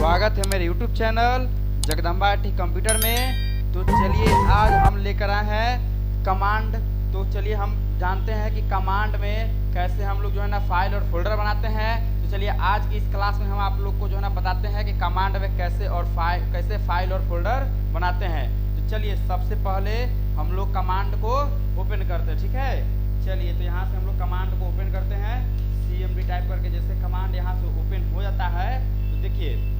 स्वागत है मेरे YouTube channel Jagdamba T computer में। तो चलिए आज हम लेकर आए हैं कमांड। तो चलिए हम जानते हैं कि कमांड में कैसे हम लोग जो है ना फाइल और फोल्डर बनाते हैं। तो चलिए आज की इस क्लास में हम आप लोग को जो है ना बताते हैं कि कमांड में कैसे फाइल और फोल्डर बनाते हैं। तो चलिए सबसे पहले हम लोग कमांड को ओपन करते हैं, ठीक है। चलिए तो यहाँ से हम लोग कमांड को ओपन करते हैं, CMD टाइप करके। जैसे कमांड यहाँ से ओपन हो जाता है तो देखिए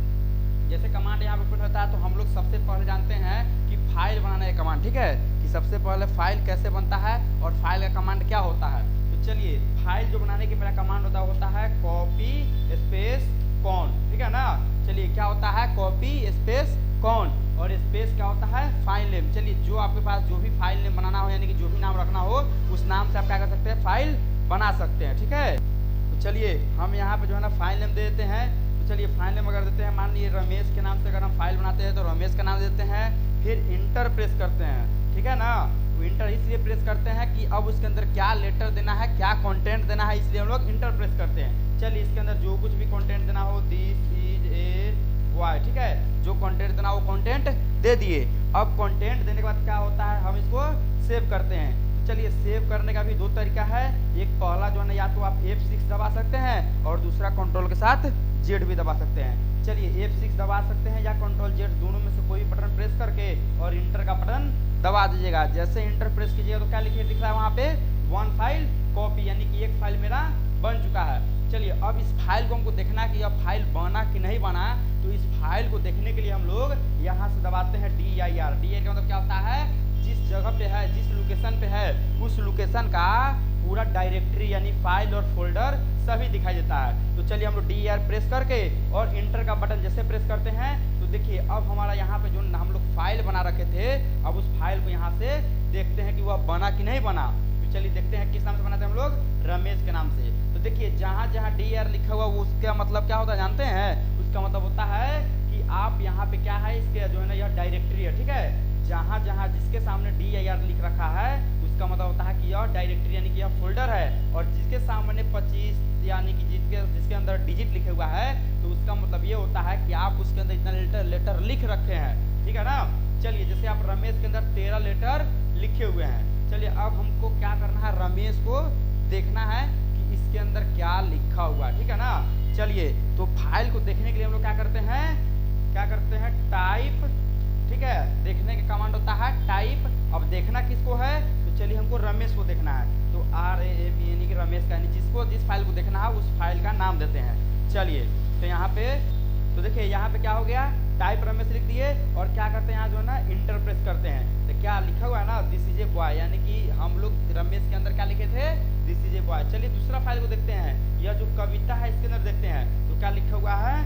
जैसे कमांड यहाँ पे ओपन होता है तो हम लोग सबसे पहले जानते हैं कि फाइल बनाना है कमांड, ठीक है। कि सबसे पहले फाइल कैसे बनता है और फाइल का कमांड क्या होता है। तो चलिए फाइल जो बनाने की मेरा कमांड होता है कॉपी स्पेस कॉन, ठीक है ना। चलिए क्या होता है कॉपी स्पेस कॉन और स्पेस क्या होता है फाइल नेम। चलिए जो आपके पास जो भी फाइल नेम बनाना हो यानी कि जो भी नाम रखना हो उस नाम से आप क्या कर सकते हैं फाइल बना सकते हैं, ठीक है। तो चलिए हम यहाँ पे जो है ना फाइल नेम दे देते हैं। तो चलिए फाइल नेम अगर देते हैं, मान लीजिए रमेश के नाम से अगर हम फाइल बनाते हैं तो रमेश का नाम देते हैं, फिर इंटर प्रेस करते हैं, ठीक है ना। तो इंटर इसलिए प्रेस करते हैं कि अब उसके अंदर क्या लेटर देना है, क्या कंटेंट देना है, इसलिए हम लोग इंटर प्रेस करते हैं। चलिए इसके अंदर जो कुछ भी कंटेंट देना हो, दिस इज ए बॉय, ठीक है। जो कंटेंट देना वो कंटेंट दे दिए। अब कंटेंट देने के बाद क्या होता है हम इसको सेव करते हैं। चलिए सेव करने का भी दो तरीका है। एक पहला जो है ना या तो आप F6 दबा सकते हैं और दूसरा कंट्रोल के साथ Z भी दबा सकते हैं। चलिए F6 दबा सकते हैं या कंट्रोल Z, दोनों में से कोई बटन प्रेस करके और इंटर का बटन दबा दीजिएगा। जैसे इंटर प्रेस कीजिएगा तो क्या लिखे दिख रहा है वहाँ पे वन फाइल कॉपी, यानी कि एक फाइल मेरा बन चुका है। चलिए अब इस फाइल को हमको देखना है कि अब फाइल बना कि नहीं बना। तो इस फाइल को देखने के लिए हम लोग यहाँ से दबाते हैं DIR। DIR का मतलब क्या होता है जिस जगह पे है, जिस लोकेशन पे है उस लोकेशन का पूरा डायरेक्टरी यानी फाइल और फोल्डर सभी दिखाई देता है। तो चलिए हम लोग DIR प्रेस करके और इंटर का बटन जैसे प्रेस करते हैं तो देखिए अब हमारा यहाँ पे जो हम लोग फाइल बना रखे थे अब उस फाइल को यहाँ से देखते हैं कि वह बना कि नहीं बना। तो चलिए देखते हैं किस नाम से बनाते हैं हम लोग, रमेश के नाम से। तो देखिए जहाँ जहाँ DIR लिखा हुआ वो उसका मतलब क्या होता है जानते हैं। उसका मतलब होता है कि आप यहाँ पे क्या है इसके जो है ना यह डायरेक्टरी है, ठीक है। जहाँ जहाँ जिसके सामने DIR लिख रखा है उसका मतलब होता है कि यह डायरेक्टरी यानी कि यह फोल्डर है। और जिसके सामने 25 यानी कि जिसके अंदर डिजिट लिखे हुआ है तो उसका मतलब ये होता है कि आप उसके अंदर इतना लेटर लिख रखे हैं, ठीक है ना। चलिए जैसे आप रमेश के अंदर 13 लेटर लिखे हुए हैं। चलिए अब हमको क्या करना है, रमेश को देखना है कि इसके अंदर क्या लिखा हुआ है, ठीक है ना। चलिए तो फाइल को देखने के लिए हम लोग क्या करते हैं टाइप, ठीक है। देखने का कमांड होता है टाइप। अब देखना किसको है तो चलिए हमको रमेश को देखना है। तो RAM यानी कि रमेश का, यानी जिस फाइल को देखना है उस फाइल का नाम देते हैं। चलिए तो यहाँ पे तो देखिए यहाँ पे क्या हो गया टाइप रमेश लिख दिए और क्या करते हैं यहाँ जो है ना इंटर प्रेस करते हैं। तो क्या लिखा हुआ है ना दिस इज ए बॉय, यानी कि हम लोग रमेश के अंदर क्या लिखे थे दिस इज ए बॉय। चलिए दूसरा फाइल को देखते हैं, यह जो कविता है इसके अंदर देखते हैं तो क्या लिखा हुआ है,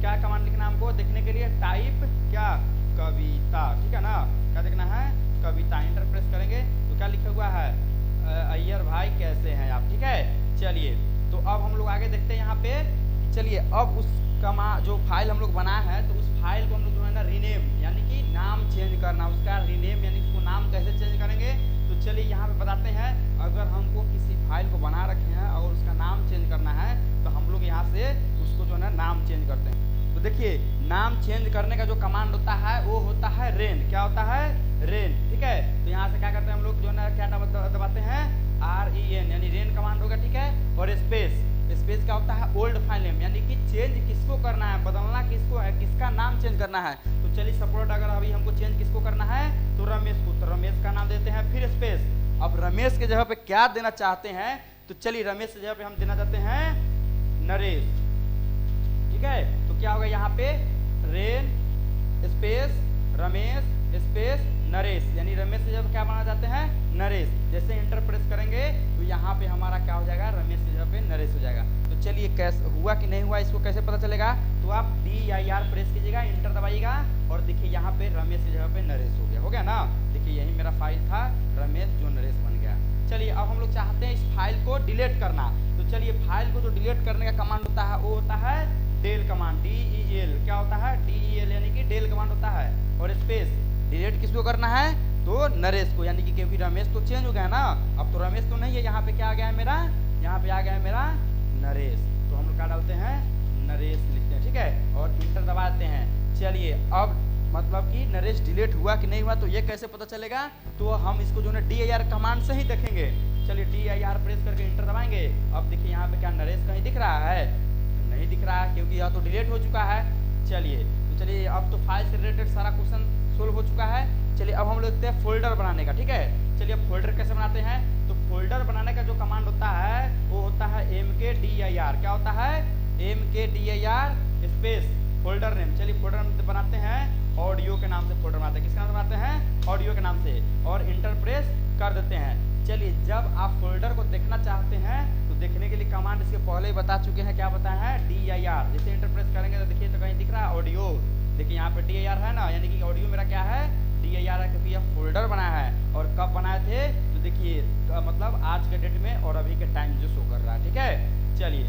क्या कमांड लिखना हमको देखने के लिए टाइप क्या कविता, ठीक है ना। क्या देखना है कविता, इंटर प्रेस करेंगे तो क्या लिखा हुआ है अय्यर भाई कैसे हैं आप, ठीक है। चलिए तो अब हम लोग आगे देखते हैं यहाँ पे। चलिए अब उस जो फाइल हम लोग बनाए हैं तो उस फाइल को हम लोग जो है ना रीनेम यानी कि नाम चेंज करना, उसका रीनेम यानी उसको नाम कैसे चेंज करेंगे। तो चलिए यहाँ पे बताते हैं। अगर हमको किसी फाइल को बना रखे हैं और उसका नाम चेंज करना है तो हम लोग यहाँ से उसको जो है ना नाम चेंज करते हैं। तो देखिए नाम चेंज करने का जो कमांड होता है वो होता है रेन। क्या होता है रेन, ठीक है। तो यहाँ से क्या करते हैं हम लोग जो है ना क्या दबाते हैं REN यानी रेन कमांड होगा, ठीक है। और स्पेस क्या होता है ओल्ड फाइल नेम, यानी कि चेंज किसको करना है, बदलना किसको है, किसका नाम चेंज करना है। तो चलिए सपोर्ट अगर अभी हमको चेंज किसको करना है तो रमेश को, तो रमेश का नाम देते हैं फिर स्पेस। अब रमेश के जगह पे क्या देना चाहते हैं तो चलिए रमेश की जगह पे हम देना चाहते हैं नरेश, ठीक है। तो क्या होगा यहाँ पे rain space Ramesh space Naresh, यानी रमेश की जगह क्या बनाना चाहते हैं नरेश। जैसे इंटर प्रेस करेंगे तो यहाँ पे हमारा क्या हो जाएगा रमेश की जगह पे नरेश हो जाएगा। तो चलिए कैसे हुआ कि नहीं हुआ इसको कैसे पता चलेगा, तो आप DIR प्रेस कीजिएगा, इंटर दबाइएगा और देखिए यहाँ पे रमेश की जगह पे नरेश हो गया ना। देखिए यही मेरा फाइल था रमेश जो नरेश बन गया। चलिए अब हम लोग चाहते हैं इस फाइल को डिलीट करना। तो चलिए फाइल को जो डिलीट करने का कमांड होता है वो होता है डेल कमांड, DEL। क्या होता है DEL यानी कि डेल कमांड होता है। और स्पेस डिलीट किसको करना है तो नरेश को, यानी कि क्योंकि रमेश तो चेंज हो गया ना, अब तो रमेश तो नहीं है, यहाँ पे क्या आ गया है मेरा, यहाँ पे आ गया है मेरा नरेश। तो हम लोग क्या डालते हैं नरेश लिखते हैं, ठीक है, और इंटर दबाते हैं। चलिए अब मतलब कि नरेश डिलीट हुआ कि नहीं हुआ तो ये कैसे पता चलेगा, तो हम इसको जो है dir कमांड से ही देखेंगे। चलिए dir प्रेस करके इंटर दबाएंगे। अब देखिए यहाँ पे क्या नरेश कहीं दिख रहा है, नहीं दिख रहा है क्योंकि यह तो डिलीट हो चुका है। चलिए अब तो फाइल से रिलेटेड सारा क्वेश्चन सोल्व हो चुका है। चलिए अब हम लोग देखते हैं फोल्डर बनाने का, ठीक है। चलिए अब फोल्डर कैसे बनाते हैं, तो फोल्डर बनाने का जो कमांड होता है वो होता है mkdir। क्या होता है, mkdir स्पेस फोल्डर नेम। चलिए फोल्डर नेम बनाते हैं, ऑडियो के नाम से फोल्डर बनाते हैं। किसके नाम से बनाते हैं, ऑडियो के नाम से, और इंटर प्रेस कर देते हैं। चलिए जब आप फोल्डर को देखना चाहते हैं तो देखने के लिए कमांड इसके पहले ही बता चुके हैं, क्या बताया है, dir। जैसे इंटर प्रेस करेंगे तो देखिए तो कहीं दिख रहा है ऑडियो, देखिए यहाँ पे dir है ना, यानी कि ऑडियो मेरा क्या है, dir है, क्योंकि यह फोल्डर बनाया है। और कब बनाए थे, तो देखिए मतलब आज के डेट में और अभी के टाइम जो शो कर रहा है, ठीक है। चलिए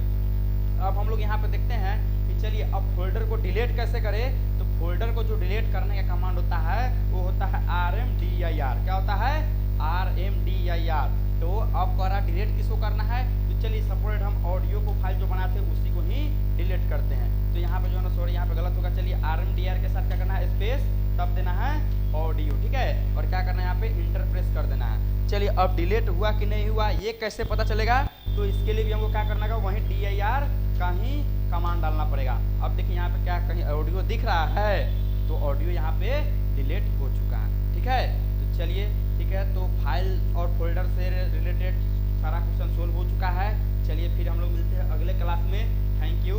अब हम लोग यहाँ पे देखते हैं कि चलिए अब फोल्डर को डिलीट कैसे करें, तो फोल्डर को जो डिलीट करने का कमांड होता है वो होता है rmdir। क्या होता है, rmdir। तो अब कह रहा डिलीट किसको करना है, तो चलिए सपोर्ट हम ऑडियो को फाइल जो बनाते हैं उसी को ही डिलीट करते हैं। तो यहाँ पे जो है ना, सॉरी यहाँ पे गलत होगा। चलिए rmdir के साथ क्या करना है, स्पेस तब देना है ऑडियो, ठीक है, और क्या करना है यहाँ पे इंटर प्रेस कर देना है। चलिए अब डिलीट हुआ कि नहीं हुआ ये कैसे पता चलेगा, तो इसके लिए भी हमको क्या करना है, वहीं dir का ही कमांड डालना पड़ेगा। अब देखिए यहाँ पे क्या कहीं ऑडियो दिख रहा है, तो ऑडियो यहाँ पे डिलीट हो चुका है, ठीक है। तो चलिए ठीक है, तो फाइल और फोल्डर से रिलेटेड सारा क्वेश्चन सोल्व हो चुका है। चलिए फिर हम लोग मिलते हैं अगले क्लास में। Thank you.